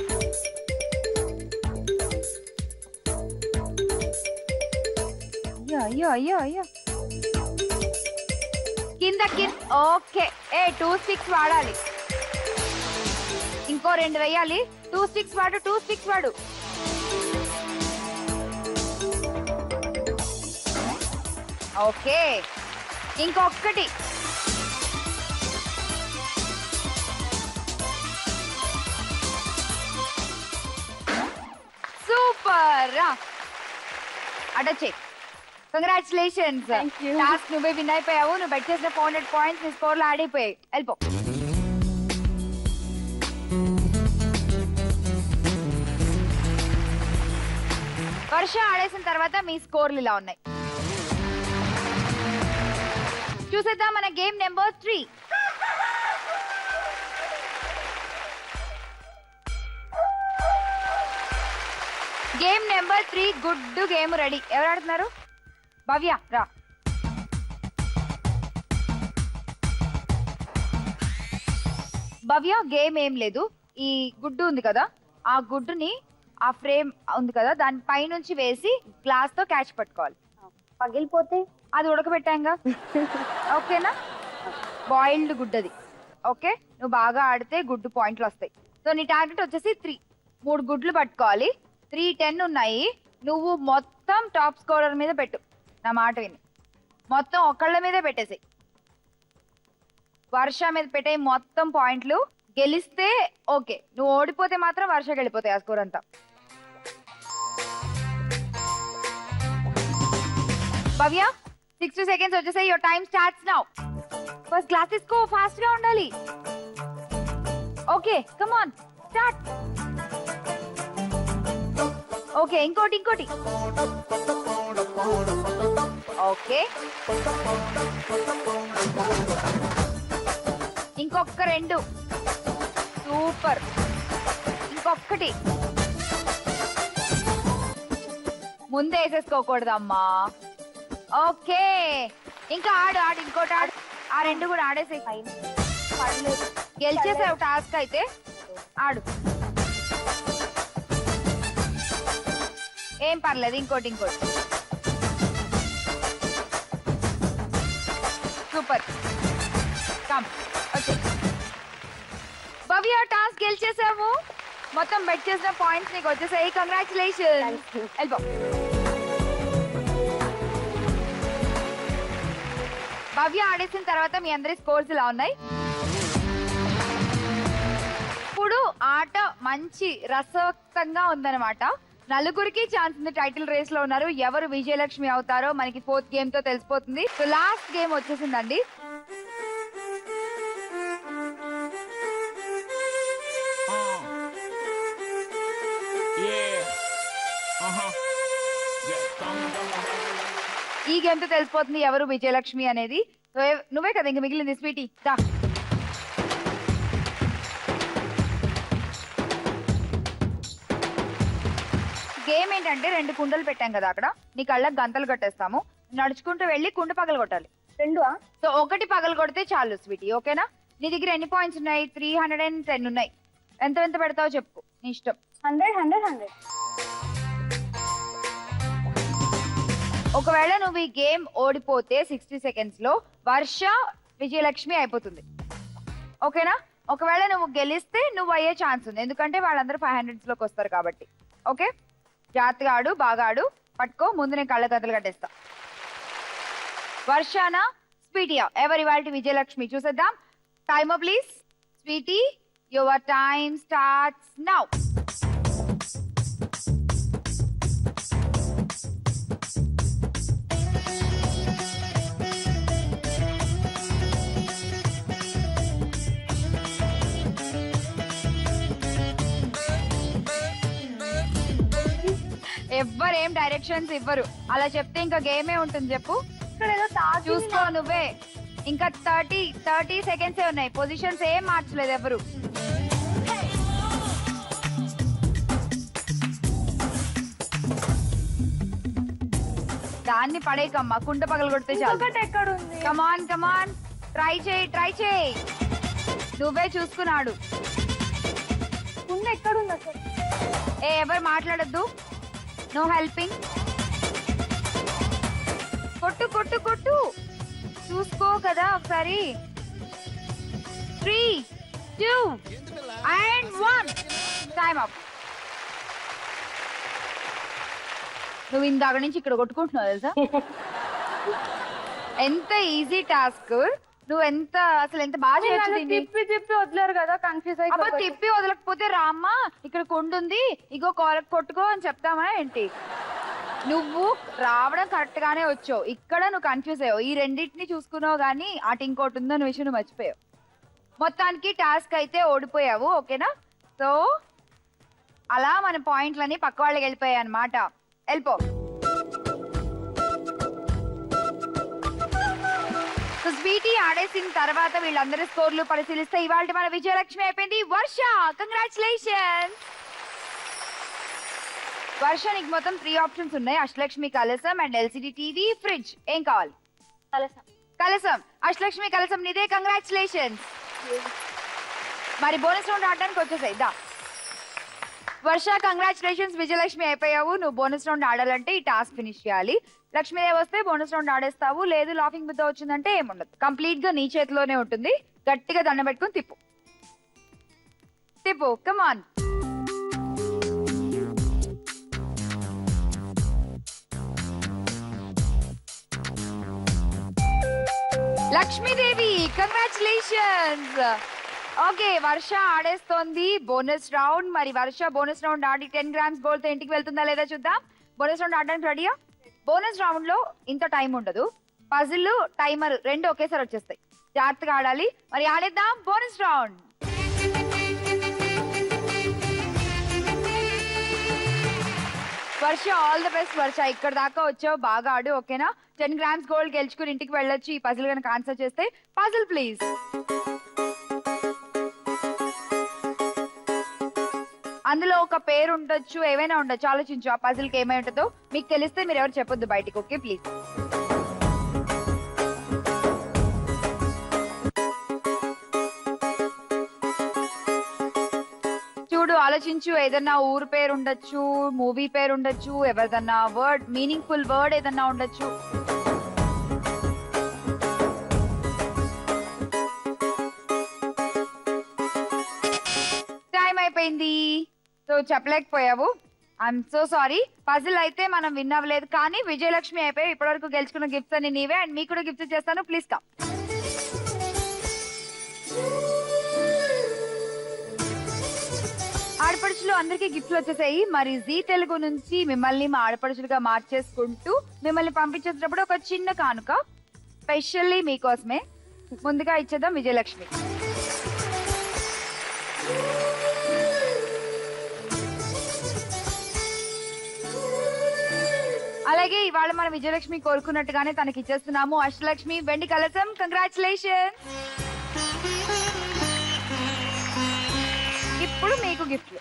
అయ్యో కింద. ఓకే 2 స్టిక్స్ వాడాలి. ఇంకో 2 వేయాలి. 2 స్టిక్స్ వాడు. ఓకే ఇంకొకటి. సూపర్. అడచే. కంగ్రాచులేషన్స్. టాస్క్ నువ్వే విన్ అయిపోయావు. నువ్వు బెట్ చేసిన 400 పాయింట్స్ నీ స్కోర్ లో ఆడిపోయాయి. వెళ్ళిపో. వర్ష ఆడేసిన తర్వాత మీ స్కోర్లు ఇలా ఉన్నాయి. చూసేద్దాం మన game number 3. Game number 3 good game ready. ఎవరు ఆడుతున్నారు? భవ్య రా. భవ్య గేమ్ ఏం లేదు. ఈ గుడ్డు ఉంది కదా, ఆ గుడ్డుని ఆ ఫ్రేమ్ ఉంది కదా దాని పై నుంచి వేసి గ్లాస్ తో క్యాచ్ పట్టుకోవాలి. పగిలిపోతే అది ఉడకబెట్టాంగా. ఓకేనా? బాయిల్డ్ గుడ్డది. ఓకే నువ్వు బాగా ఆడితే గుడ్డు పాయింట్లు వస్తాయి. సో నీ టార్గెట్ వచ్చేసి 3 గుడ్లు పట్టుకోవాలి. 3, 10 ఉన్నాయి. నువ్వు మొత్తం టాప్ స్కోరర్ మీద పెట్టు. నా మాట విని మొత్తం ఒకళ్ళ మీదే పెట్టేసాయి. వర్ష మీద పెట్టే మొత్తం పాయింట్లు. గెలిస్తే ఓకే, నువ్వు ఓడిపోతే మాత్రం వర్షకి వెళ్ళిపోతాయి ఆ స్కోర్ అంతా. భవ్య 60 seconds వచ్చేసాయి. Your time starts now. First glass తీసుకో, ఫాస్ట్ గా ఉండాలి. Okay come on start. Okay ఇంకోటి. ఓకే ఇంకొక 2. సూపర్. ఇంకొకటి. ముందే వేసేసుకోకూడదమ్మా. ఓకే ఇంకా ఆడు ఇంకోటి ఆడు. ఆ 2 కూడా ఆడేసే. గెలిచేసావు టాస్క్ అయితే. ఆడు. ఏం పర్లేదు. ఇంకోటి. సూపర్. కమ్ ఓకే భవ్య టాస్క్ గెలిచేసావు. మొత్తం బెట్ చేసిన పాయింట్స్ నీకు వచ్చేసాయి. కంగ్రాచులేషన్స్. వెళ్ళిపో. భవ్య ఆడేసిన తర్వాత మీ అందరి స్కోర్స్ ఇలా ఉన్నాయి. ఇప్పుడు ఆట మంచి రసవక్తంగా ఉందన్నమాట. నలుగురికి ఛాన్స్ ఉంది, టైటిల్ రేస్ లో ఉన్నారు. ఎవరు విజయలక్ష్మి అవుతారో మనకి 4th గేమ్ తో తెలిసిపోతుంది. సో లాస్ట్ గేమ్ వచ్చేసిందండి. ఈ గేమ్ తో తెలిసిపోతుంది ఎవరు విజయలక్ష్మి అనేది. నువ్వే కదా ఇంక మిగిలింది స్వీటీ. గేమ్ ఏంటంటే 2 కుండలు పెట్టాం కదా అక్కడ, నీ కళ్ళకి గంతలు కట్టేస్తాము. నడుచుకుంటూ వెళ్ళి కుండ పగలు కొట్టాలి. 2 సో 1 పగలు కొడితే చాలు స్వీటీ, ఓకేనా? నీ దగ్గర ఎన్ని పాయింట్స్ ఉన్నాయి? 310 ఉన్నాయి. ఎంత పెడతావో చెప్పు, నీ ఇష్టం. 100. ఒకవేళ నువ్వు ఈ గేమ్ ఓడిపోతే 60 సెకండ్స్ లో వర్ష విజయలక్ష్మి అయిపోతుంది, ఓకేనా? ఒకవేళ నువ్వు గెలిస్తే నువ్వు అయ్యే ఛాన్స్ ఉంది, ఎందుకంటే వాళ్ళందరూ 500s లోకి వస్తారు కాబట్టి. ఓకే, జాగ్రత్తగా ఆడు, బాగా ఆడు. పట్టుకో, ముందు నేను కళ్ళ గంతలు కట్టేస్తా. వర్షానా స్వీటీయా ఎవరి వాళ్ళ విజయలక్ష్మి చూసేద్దాం. Timer please. Sweety, your time starts now. ఎవ్వరేం డైరెక్షన్స్ ఇవ్వరు, అలా చెప్తే ఇంకా గేమే ఉంటుంది. చెప్పు, చూసుకో నువ్వే. ఇంకా 30 సెకండ్స్ ఉన్నాయి. పొజిషన్స్ ఏం మార్చలేదు ఎవరు. దాన్ని పడేకమ్మా, కుండ పగలు కొడితే చాలు. కమాన్ కమాన్, ట్రై చేయి. నువ్వే చూసుకున్నాడు. కుండ ఎక్కడుంది అసలు? ఎవరు మాట్లాడద్దు, నో హెల్పింగ్. కొట్టు చూసుకో కదా ఒకసారి. 3, 2 and 1 టైమ్ అప్. నువ్వు ఇందాక నుంచి ఇక్కడ కొట్టుకుంటున్నావు తెలుసా? ఎంత ఈజీ టాస్క్. నువ్వు అసలు ఎంత బాగా చేయొచ్చు. తిప్పి వదిలేరు కదా, కన్ఫ్యూజ్ అబ్బా, తిప్పి వదలకపోతే రామ్మా ఇక్కడ కొండుంది, ఇగో కొట్టుకో అని చెప్తామా ఏంటి? నువ్వు రావడం కరెక్ట్ గానే వచ్చావు, ఇక్కడ నువ్వు కన్ఫ్యూజ్ అయ్యావు. ఈ రెండింటిని చూసుకున్నావు కానీ అటు ఇంకోటి ఉందని విషయం నువ్వు మర్చిపోయావు. మొత్తానికి టాస్క్ అయితే ఓడిపోయావు, ఓకేనా? సో అలా మన పాయింట్లని పక్క వాళ్ళకి వెళ్ళిపోయాయి అనమాట. వెళ్ళిపో. స్వీటీ ఆడేసిన తర్వాత వీళ్ళందరి స్కోర్లు పరిశీలిస్తే ఇవాళ మన విజయలక్ష్మి అయిపోయింది. వర్ష, కంగ్రాచులేషన్స్. వర్ష, నీకు మొత్తం 3 ఆప్షన్స్ ఉన్నాయి. అష్టలక్ష్మి కలసం అండ్ ఎల్సిడి టీవీ, ఫ్రిడ్జ్. ఏం కావాలి? కలసం. అష్టలక్ష్మి కలసం నీదే, కంగ్రాచులేషన్స్. మరి బోనస్ రౌండ్ ఆడడానికి వచ్చేసాయి. దా వర్ష, కంగ్రాచులేషన్స్, విజయలక్ష్మి అయిపోయావు. నువ్వు బోనస్ రౌండ్ ఆడాలంటే ఈ టాస్క్ ఫినిష్ చేయాలి. లక్ష్మీదేవి వస్తే బోనస్ రౌండ్ ఆడేస్తావు, లేదు లాఫింగ్ బుద్ధ వచ్చిందంటే ఏముండదు. కంప్లీట్ గా నీ చేతిలోనే ఉంటుంది. గట్టిగా దండం పెట్టుకుని తిప్పు. కమాన్. లక్ష్మీదేవి, కంగ్రాచులేషన్స్. ఓకే, వర్ష ఆడేస్తోంది బోనస్ రౌండ్. మరి వర్ష బోనస్ రౌండ్ ఆడి 10 grams గోల్డ్ తో ఇంటికి వెళ్తుందా లేదా చూద్దాం. బోనస్ రౌండ్ ఆడడానికి రెడీయా? బోనస్ రౌండ్ లో ఇంత టైం ఉండదు. పజిల్, టైమర్ 2 ఒకేసారి వచ్చేస్తాయి. జాగ్రత్తగా ఆడాలి. మరి ఆడేద్దాం bonus round. Varsha, all the best Varsha. ఇక్కడ దాకా వచ్చావు, బాగా ఆడు, ఓకేనా? 10 grams గోల్డ్ గెలుచుకుని ఇంటికి వెళ్ళొచ్చు. ఈ పజిల్ కనుక ఆన్సర్ చేస్తే. Puzzle please. అందులో ఒక పేరు ఉండొచ్చు, ఏమైనా ఉండొచ్చు, ఆలోచించు. ఆ పజిల్ కి ఏమై ఉంటుందో మీకు తెలిస్తే మీరు ఎవరు చెప్పొద్దు బయటికి, ఓకే ప్లీజ్. చూడు, ఆలోచించు. ఏదన్నా ఊరు పేరు ఉండొచ్చు, మూవీ పేరు ఉండొచ్చు, ఎవరిదన్నా వర్డ్, మీనింగ్ఫుల్ వర్డ్ ఏదన్నా ఉండొచ్చు. టైం అయిపోయింది. సో చెప్పలేకపోయావు. ఐఎమ్ సో సారీ, పజిల్ అయితే మనం విన్ అవ్వలేదు, కానీ విజయలక్ష్మి అయిపోయి ఇప్పటివరకు గెలుచుకున్న గిఫ్ట్స్ అన్ని నీవే, అండ్ మీకు కూడా గిఫ్ట్స్ చేస్తాను. Please come. ఆడపడుచులు అందరికీ గిఫ్ట్లు వచ్చేసాయి. మరి జీ తెలుగు నుంచి మిమ్మల్ని మా ఆడపడుచులుగా మార్చేసుకుంటూ మిమ్మల్ని పంపించేటప్పుడు ఒక చిన్న కానుక స్పెషల్లీ మీకోసమే. ముందుగా ఇచ్చేద్దాం విజయలక్ష్మి. అలాగే ఇవాళ మన విజయలక్ష్మి కోరుకున్నట్టుగానే తనకి ఇచ్చేస్తున్నాము అష్టలక్ష్మి వెండి కలసం. కంగ్రాచులేషన్. ఇప్పుడు మీకు గిఫ్ట్లు.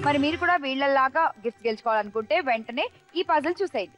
మరి మీరు కూడా వీళ్ళలాగా గిఫ్ట్ గెలుచుకోవాలనుకుంటే వెంటనే ఈ పజిల్ చూసేయండి.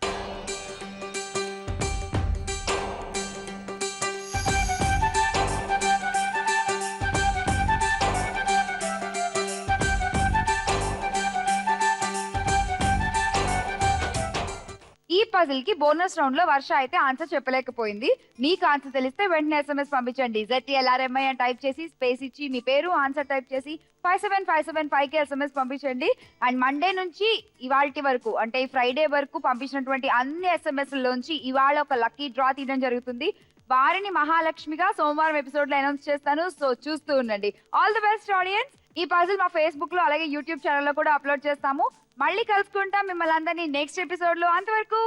ఈ పజిల్ కి బోనస్ రౌండ్ లో వర్ష అయితే ఆన్సర్ చెప్పలేకపోయింది. మీకు ఆన్సర్ తెలిస్తే వెంటనే SMS పంపించండి. ZTLRMI అని టైప్ చేసి స్పేస్ ఇచ్చి మీ పేరు ఆన్సర్ టైప్ చేసి 57575 కి SMS పంపించండి. అండ్ మండే నుంచి ఇవాల్టి వరకు అంటే ఈ ఫ్రైడే వరకు పంపించినటువంటి అన్ని SMS లోంచి ఇవాళ ఒక లక్కీ డ్రా తీయడం జరుగుతుంది. వారిని మహాలక్ష్మిగా సోమవారం ఎపిసోడ్ లో అనౌన్స్ చేస్తాను. సో చూస్తూ ఉండండి. All the best audience. ఈ పజిల్ మా ఫేస్బుక్ లో అలాగే యూట్యూబ్ ఛానల్ లో కూడా అప్లోడ్ చేస్తాము. మళ్ళీ కలుసుకుంటాం మిమ్మల్ని అందరినీ నెక్స్ట్ ఎపిసోడ్ లో. అంతవరకు